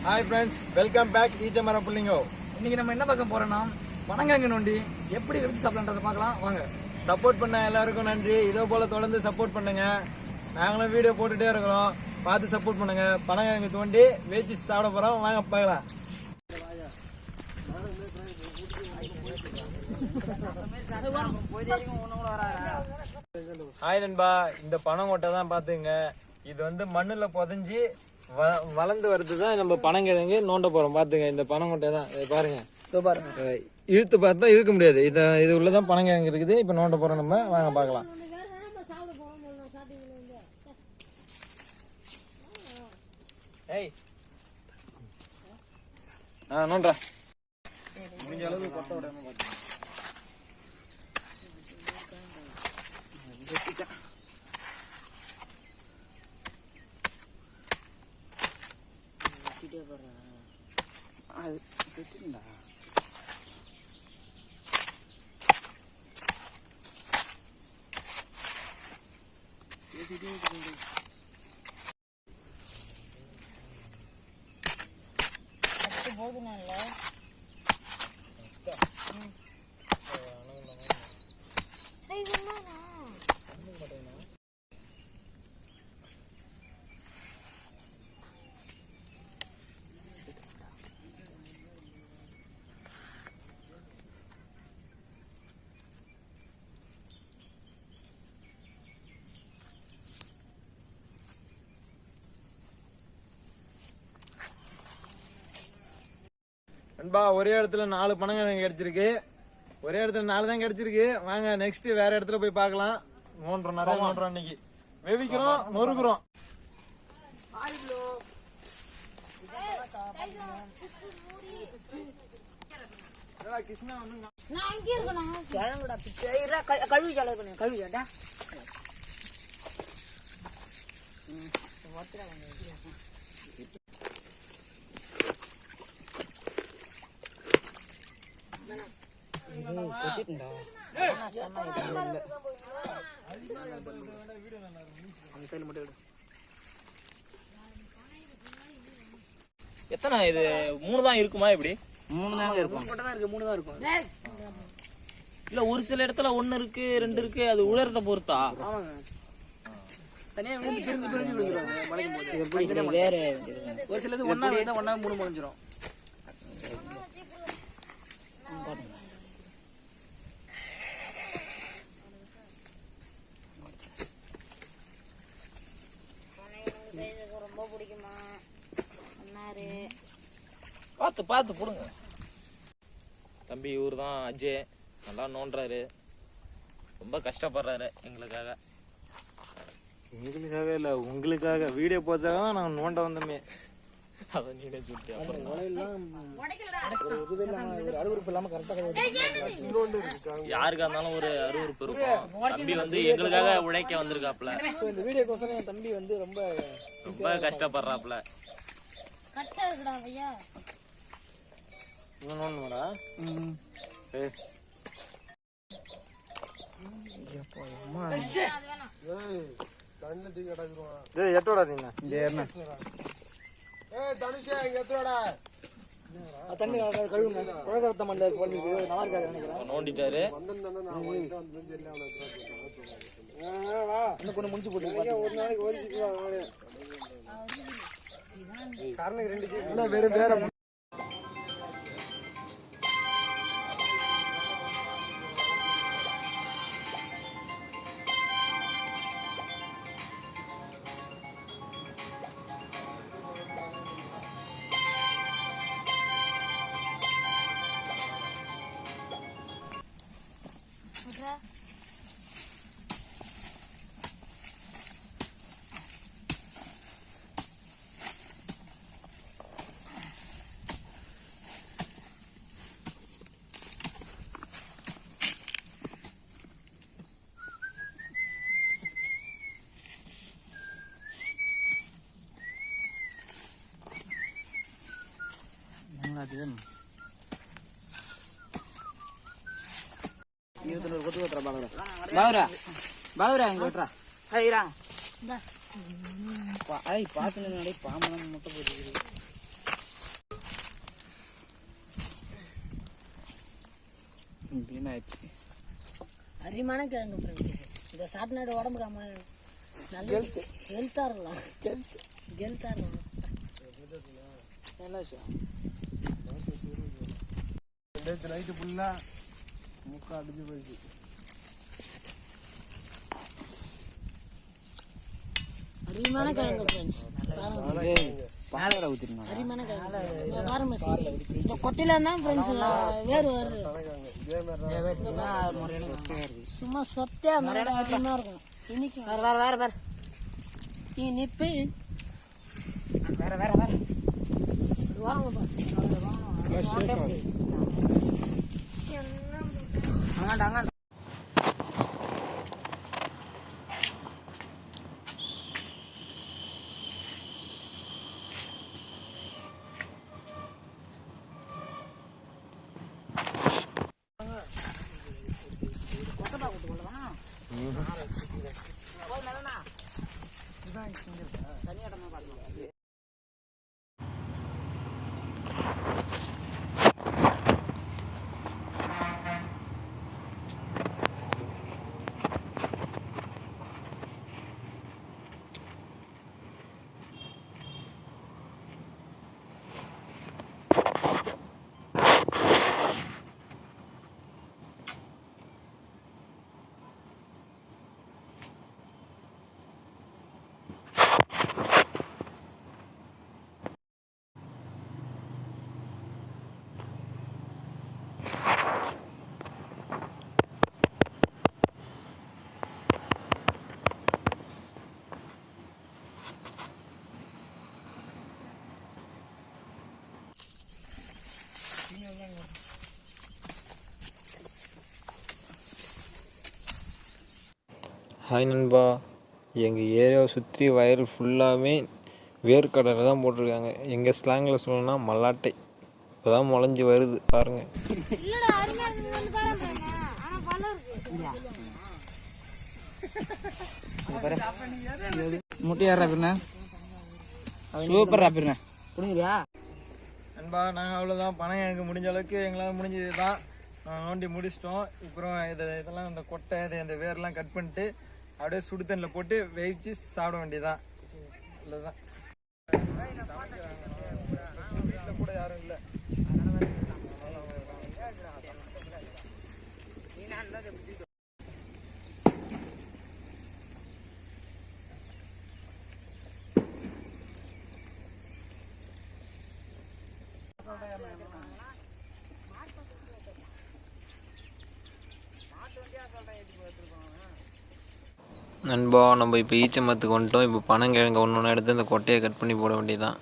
Hi friends, welcome back ஈச்சமரம் புள்ளிங்கோ. இன்னைக்கு நம்ம என்ன பார்க்க போறோம்னா பனங்கிழங்கு நோண்டி எப்படி விரிச்சு சாப்பிடலாம்ன்றத பார்க்கலாம் வாங்க. சப்போர்ட் பண்ண எல்லாருக்கும் நன்றி. இதோ போல தொடர்ந்து சப்போர்ட் பண்ணுங்க. நாங்களும் வீடியோ போட்டுட்டே இருக்கிறோம். பார்த்து சப்போர்ட் பண்ணுங்க. பனங்கிழங்கு தோண்டி வேச்சி சாப்பிட போறோம். வாங்க பார்க்கலாம். ஹாய் நண்பா, இந்த பனங்கொட்டை தான் பாத்துங்க. இது வந்து மண்ணுல புதைஞ்சி வளர்ந்து வருதுதான் நம்ம பனங்கிழங்கு நோண்ட போறோம். பாத்துங்க, இந்த பனங்கொட்டை தான் பாருங்க. இழுத்து பார்த்தா இழுக்க முடியாது. இது உள்ளதான் பனங்கிழங்கு இருக்குது. இப்ப நோண்ட போறோம் நம்ம. வாங்க பார்க்கலாம். ஏய் நோண்டா முடிஞ்ச அளவுக்கு கொட்ட விடாம பாத்து. நண்பா, ஒரே இடத்துல 4 பனங்கிழங்கு கிடைச்சிருக்கு. ஒரே இடத்துல 4 தான் கிடைச்சிருக்கு. வாங்க நெக்ஸ்ட் வேற இடத்துல போய் பார்க்கலாம். நிறைய நோண்டுறோம். இன்னைக்கு வெவிக்கிறோம், நொறுக்குறோம். கிருஷ்ணா எத்தனை இது 3 தான் இருக்குமா? இப்படி 3 தான் இருக்கும். 3 தான் இருக்கும். இல்ல ஒரு சில இடத்துல 1 இருக்கு 2 இருக்கு. அது உயரத்தை பொறுத்தா? ஆமாங்க. தனியா விழுந்து பிரிஞ்சு விழுந்துருவாங்க மலைக்கும் போது. வேற ஒரு சிலது ஒண்ணா விழுந்தா 3 முளைஞ்சிரும். ரொம்ப பிடிக்குமா? பார்த்து பார்த்து போடுங்க தம்பி. இவரு தான் அஜய். நல்லா நோண்டுறாரு. ரொம்ப கஷ்டப்படுறாரு எங்களுக்காக. எங்களுக்காக இல்ல, உங்களுக்காக. வீடியோ போறதுக்காக தான் நாங்க நோண்ட வந்தோமே. அத நீனே சொல்லிட்டு யாருக்கா இருந்தாலும் ஒரு அருவருப்பு இருக்கும். தம்பி வந்து எங்களுக்காக உழைக்க வந்திருக்காப்ல. இந்த வீடியோக்கோசரம் என் தம்பி வந்து ரொம்ப கஷ்டப்படுறாப்ல. எட்டோடா நீங்க தண்ணி கழுவுங்க. குழக்கத்த மண்டல குழந்தைக்கு நல்லா இருக்காது நினைக்கிறேன். நோண்டிட்டாரு. இன்னும் கொஞ்சம் முடிச்சு போட்டு ஒரு நாளைக்கு காரணம் 2 வெறும் வேற பாத்துல பாம்பளம் முட்டை போட்டு என்ன ஆச்சு? அரிமான கிழங்கு ஃப்ரெண்ட்ஸ். இந்த சாட்நாடு உடம்புக்கு நல்ல ஹெல்த்தாக இருக்கலாம். ஹெல்த்தாக இருக்கலாம். நல்ல விஷயம். நைட்டு ஃபுல்லாக முக்கா அடிஞ்சு போயிடுச்சு. அரிமான கிழங்கு ஃப்ரெண்ட்ஸ். அரிமான கிழங்கு பாருங்க. இந்த கொட்டையில தான் ஃப்ரெண்ட்ஸ் வேறு வருது. சும்மா சொத்தே மாதிரி அரிமா இருக்கும். இன்னைக்கு வேற இனிப்பு வேற வாங்க ஹாய் நண்பா, எங்கள் ஏரியாவை சுற்றி வயல் ஃபுல்லாகவே வேர்க்கடலை தான் போட்டிருக்காங்க. எங்கள் ஸ்லாங்கில் சொல்லணும்னா மல்லாட்டை. இப்போ தான் முளைஞ்சி வருது பாருங்கள். முட்டையாரா பின்ன சூப்பரா பின்ன புரியுறியா நண்பா, நாங்கள் அவ்வளோதான். பணம் எனக்கு முடிஞ்ச அளவுக்கு எங்களால் முடிஞ்சது தான் நோண்டி முடிச்சிட்டோம். அப்புறம் இதெல்லாம் இந்த கொட்டை இந்த வேர்லாம் கட் பண்ணிட்டு அப்படியே சுடு தண்ணியில் போட்டு வேவிச்சு சாப்பிட வேண்டியதுதான். அவ்வளோதான். வீட்டில் கூட யாரும் இல்லை. நண்பா, நம்ம இப்போ ஈச்சமரத்துக்கு வந்துட்டோம். இப்போ பனங்கிழங்கு ஒன்று எடுத்து அந்த கொட்டையை கட் பண்ணி போட வேண்டியதுதான்.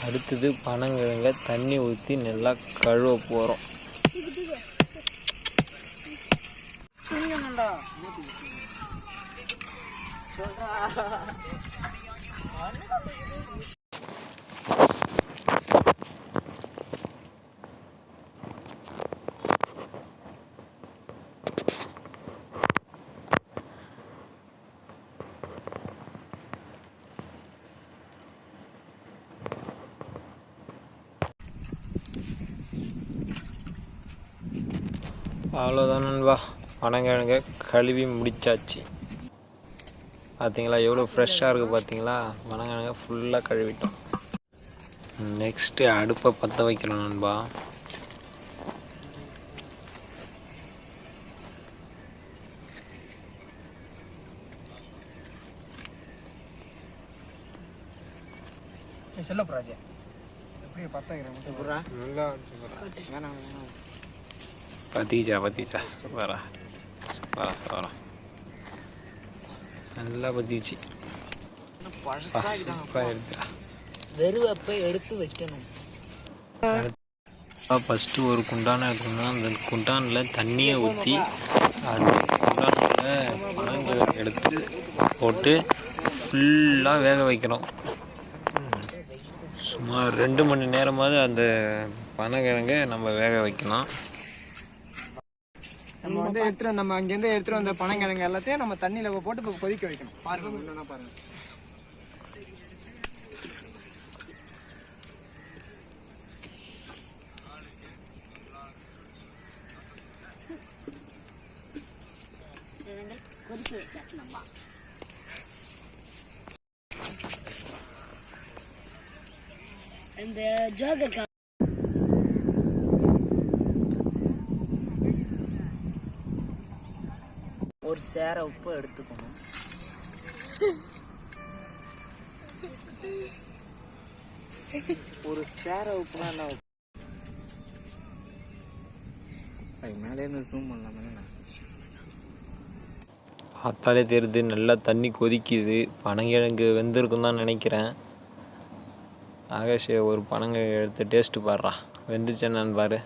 அடுத்தது பனங்கிழங்க தண்ணி ஊற்றி நல்லா கழுவ போகிறோம். அவ்வளோதான் நண்பா, பனங்கிழங்க கழுவி முடிச்சாச்சு. பார்த்தீங்களா எவ்வளோ ஃப்ரெஷ்ஷாக இருக்குது பார்த்தீங்களா? பனங்கிழங்க ஃபுல்லாக கழுவிட்டோம். நெக்ஸ்ட்டு அடுப்பை பற்ற வைக்கிறோம் நண்பா. செல்ல போறாஜே எப்படி பத்த வைக்கிறேன் பத்திச்சா சூப்பரா நல்லா பத்திச்சு. சூப்பராக இருக்குடா. வெறுவப்பை எடுத்து வைக்கணும். ஃபஸ்ட்டு ஒரு குண்டான எடுக்கணும்னா அந்த குண்டானில் தண்ணியை ஊற்றி அந்த குண்டானில் பனங்கிழங்கு எடுத்து போட்டு ஃபுல்லாக வேக வைக்கணும். சுமார் 2 மணி நேரமாவது அந்த பனங்கிழங்கை நம்ம வேக வைக்கணும். நம்ம வந்து நம்ம அங்கேருந்து எடுத்துட்டு வந்த பனங்கிழங்கு எல்லாத்தையும் நம்ம தண்ணியில போட்டு இப்போ கொதிக்க வைக்கணும். பாருங்க பாருங்க. இந்த ஜோகர் ஒரு சேர உப்பு எடுத்துக்கணும். ஒரு சேர உப்புனா என்ன? மேலே இருந்து ஜூம் பண்ணலாம். பார்த்தாலே தெரியுது நல்லா தண்ணி கொதிக்குது. பனங்கிழங்கு வெந்திருக்கும் தான் நினைக்கிறேன். ஆகாஷ் ஒரு பனங்கிழங்கு எடுத்து டேஸ்ட்டு பாடுறா, வெந்துச்சேன்னு பாரு.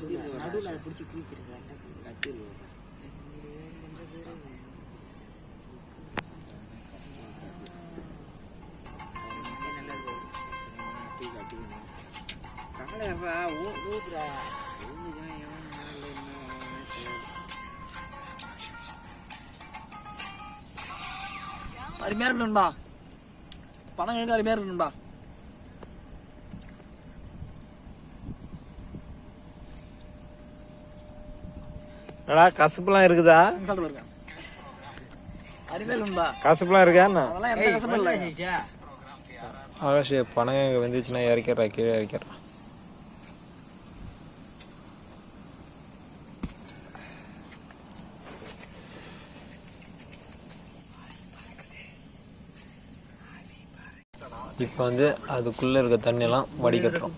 தெரியல நடுவில் பிடிச்சி குளிச்சிருக்கேன். அருமையா இருக்கணும்பா, பணம் எனக்கு அருமையா இருக்கணும்பா. கசப்புலாம் இருக்குதா? கசப்புலாம் இருக்கா? ஆகாஷ் பனங்கிழங்கு வந்துச்சுன்னா இறக்கிறா, கீழே இறக்கிறா. இப்போ வந்து அதுக்குள்ள இருக்க தண்ணியெல்லாம் வடிகட்டுறோம்.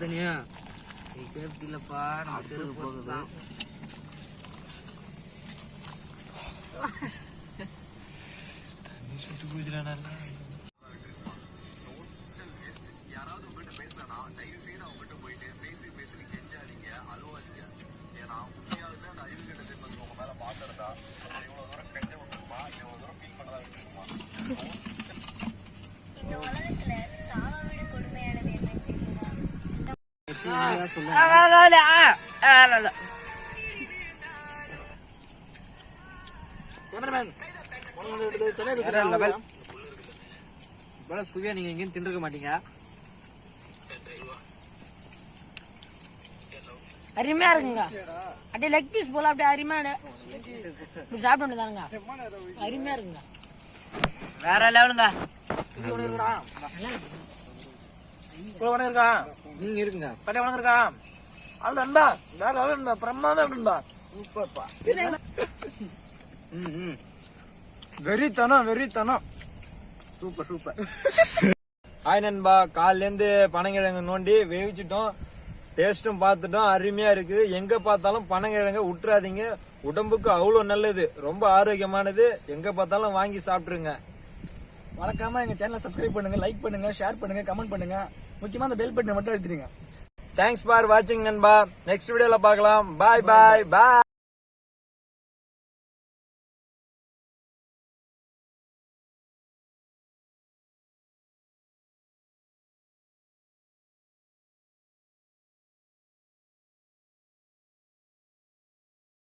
நீங்க எங்கேயும் தின்றுக்க மாட்டீங்க. அருமையா இருக்குங்க. அப்படியே லெக் பீஸ் போல அப்படியே அருமையா சாப்பிட்டு வந்துதானுங்க. அருமையா இருக்குங்க, வேற லெவலுங்க. இருக்கா இருக்குங்க, பழைய இருக்கா? அது நண்பா வேற லெவல், பிரமாதம் இருக்குன்பா, சூப்பர்ப்பா. வெறித்தனம் சூப்பர் சூப்பர். ஹாய் நண்பா, காலிலேருந்து பனங்கிழங்கு நோண்டி வேவிச்சிட்டோம், டேஸ்ட்டும் பார்த்துட்டோம், அருமையா இருக்கு. எங்க பார்த்தாலும் பனங்கிழங்க விட்டுறாதீங்க, உடம்புக்கு அவ்வளோ நல்லது, ரொம்ப ஆரோக்கியமானது. எங்க பார்த்தாலும் வாங்கி சாப்பிட்டுருங்க. மறக்காம எங்க சேனலை சப்ஸ்கிரைப் பண்ணுங்க, லைக் பண்ணுங்க, ஷேர் பண்ணுங்க, கமெண்ட் பண்ணுங்க. முக்கியமா அந்த பெல் பட்டனை மட்டும் எடுத்துருங்க. தேங்க்ஸ் ஃபார் வாட்சிங் நண்பா. நெக்ஸ்ட் வீடியோல பார்க்கலாம். பாய் பாய் பாய்.